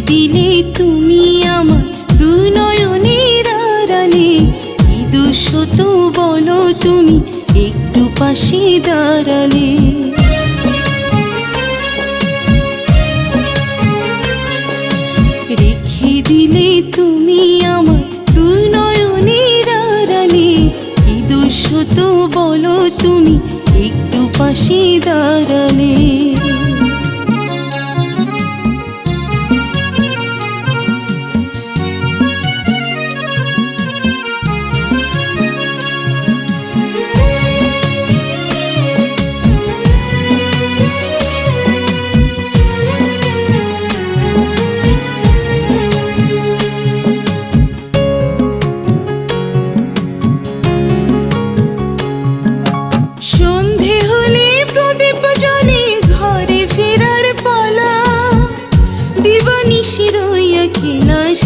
দিলে তুমি আমার দুই নয়নের আড়ালে। কি দোষ তো বলো তুমি একটু পাশে দাঁড়ালে। রেখে দিলে তুমি আমার দুই নয়নের আড়ালে। কি দোষ তো বলো তুমি একটু পাশে দাঁড়ালে।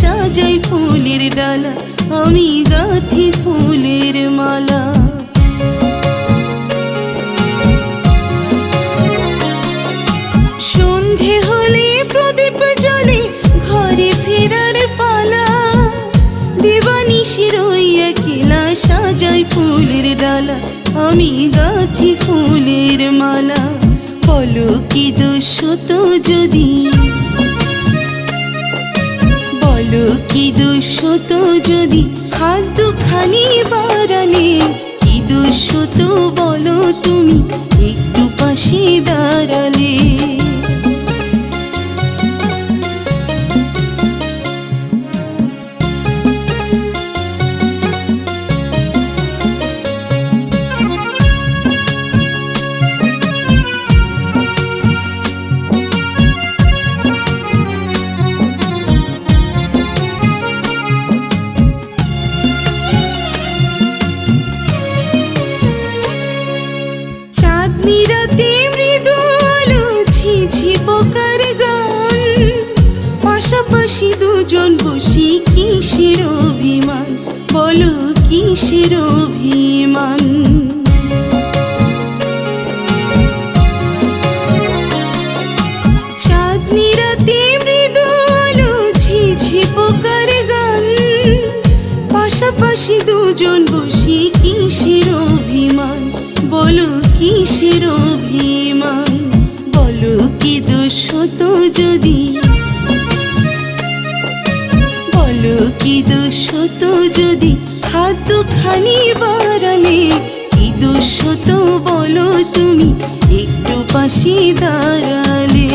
সাজাই ফুলের ডালা, আমি গাঁথি ফুলের মালা। সন্ধে হলে প্রদীপ জ্বলে ঘরে ফেরার পালা। দিবানিশি রইয়া কেলা সাজাই ফুলের ডালা, আমি গাঁথি ফুলের মালা। বলো কি দোষ তো যদি, বলো কি দোষ তো যদি হাত দুখানি বাড়ালে। কি দোষ তো বলো তুমি একটু পাশে দাঁড়ালে। নিরাতে মৃদু আলো ঝিঝি পোকার গান, পাশাপাশি দুজন বসি কিসের অভিমান, বলো কিসের অভিমান। চাঁদনি রাতে মৃদু আলো ঝিঝি পোকার গান, পাশাপাশি দুজন বসি কিসের অভিমান, বলো কিসের অভিমান। বলো কি দোষ তো যদি, বলো কি দোষ তো যদি হাত দুখানি বাড়ালে। কি দোষ তো বলো তুমি একটু পাশে দাঁড়ালে।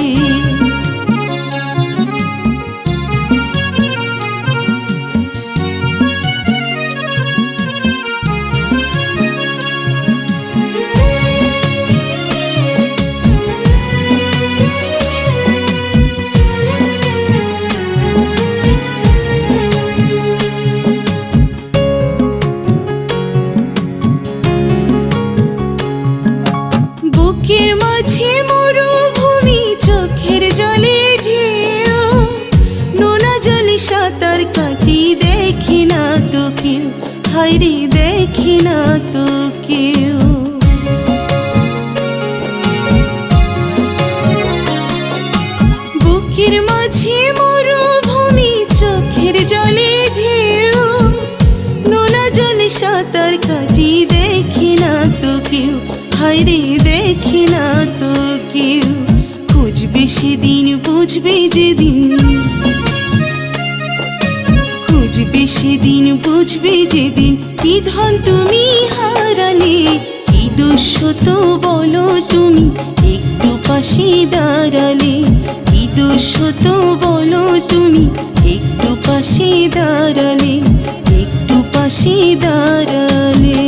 বুকের মাঝে মরুভূমি, চোখের জলে ঢেউ, নোনা জলে সাঁতার কাটি দেখি না তো কেউ, হায়রে দেখি না তো কেউ। বুকের মাঝে মরুভূমি, চোখের জলে ঢেউ, নোনা জলে সাঁতার কাটি দেখি না তো কেউ, হায়রে দেখি না তো কেউ। খুঁজবে সেদিন বুঝবে যেদিন, খুঁজবে সেদিন বুঝবে যেদিন কি ধন তুমি হারালে। কি দোষ তো বলো তুমি একটু পাশে দাঁড়ালে। কি দোষ তো বলো তুমি একটু পাশে দাঁড়ালে, একটু পাশে দাঁড়ালে।